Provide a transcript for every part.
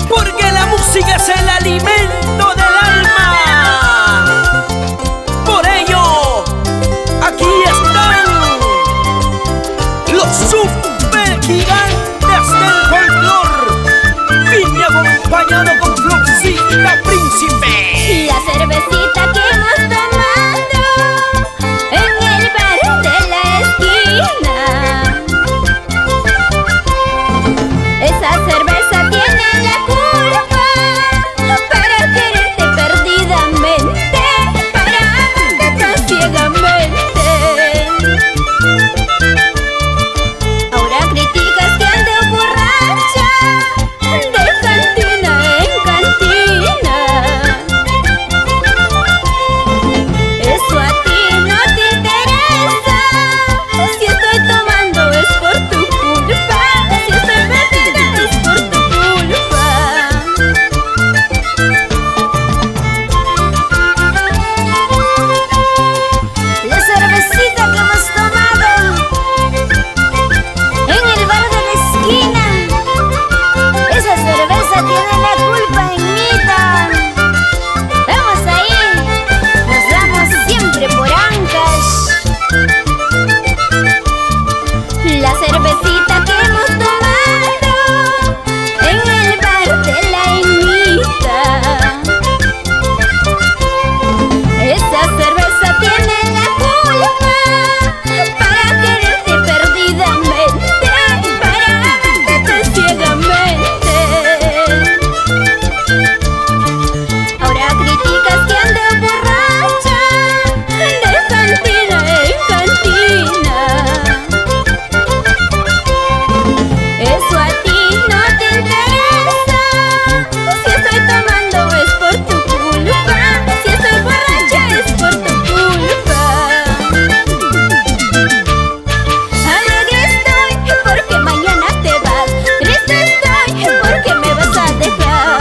Porque la música es el alimento del alma. Por ello, aquí están los super gigantes del folclor. Vine acompañado con Florcita Príncipe. La cervecita que hemos tomado en el bar de la esquina, esa cerveza tiene la culpa para quererte perdidamente, para amarte tan ciegamente. Ahora criticas que ando borracha de cantina en cantina. Eso a ti no te interesa. Si estoy tomando es por tu culpa. Si estoy perdida es por tu culpa. La cervecita que hemos tomado en el bar de la esquina, esa cerveza tiene la culpa, Ignita. Vamos ahí, nos damos siempre por Ancash. La cervecita que hemos tomado en el bar de la Ignita, esa cerveza tiene la culpa para quererte perdidamente, para amarte ciegamente. Ahora criticas que ando borracha de cantina en cantina. Eso a ti no te interesa. Si estoy tomando es por tu culpa. Si estoy borracha es por tu culpa. Alegre estoy porque mañana te vas. Triste estoy porque me vas a dejar.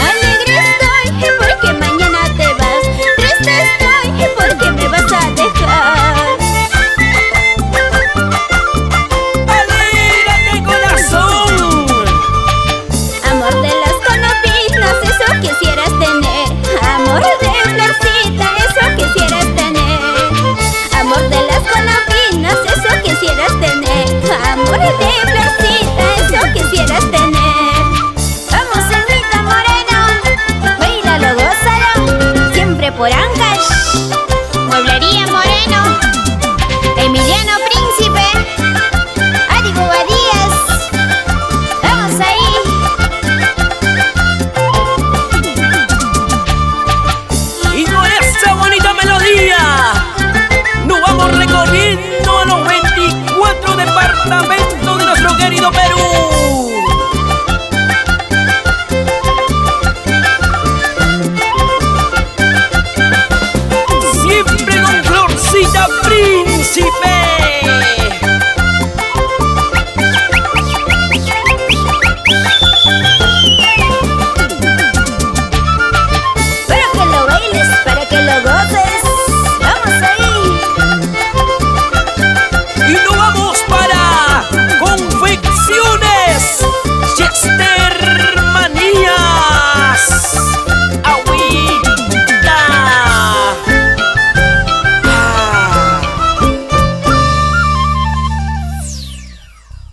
Alegre estoy porque mañana te vas. Triste estoy porque me vas a dejar. ¡Alégrate, corazón! Amor de las conopinas, eso quisieras tener. Amor de Florcita, eso quisieras tener. Amor de las conopinas, eso quisieras tener. Amor de Florcita, eso quisieras tener. Vamos, Elvita Moreno, bailalo, gózalo, siempre por Ancash. Mueblería Moreno, Emiliano Príncipe, Ari Bobadías. Vamos ahí. Y con esta bonita melodía nos vamos recorriendo a los 24 departamentos de nuestro querido Perú. Siempre con Florcita Príncipe.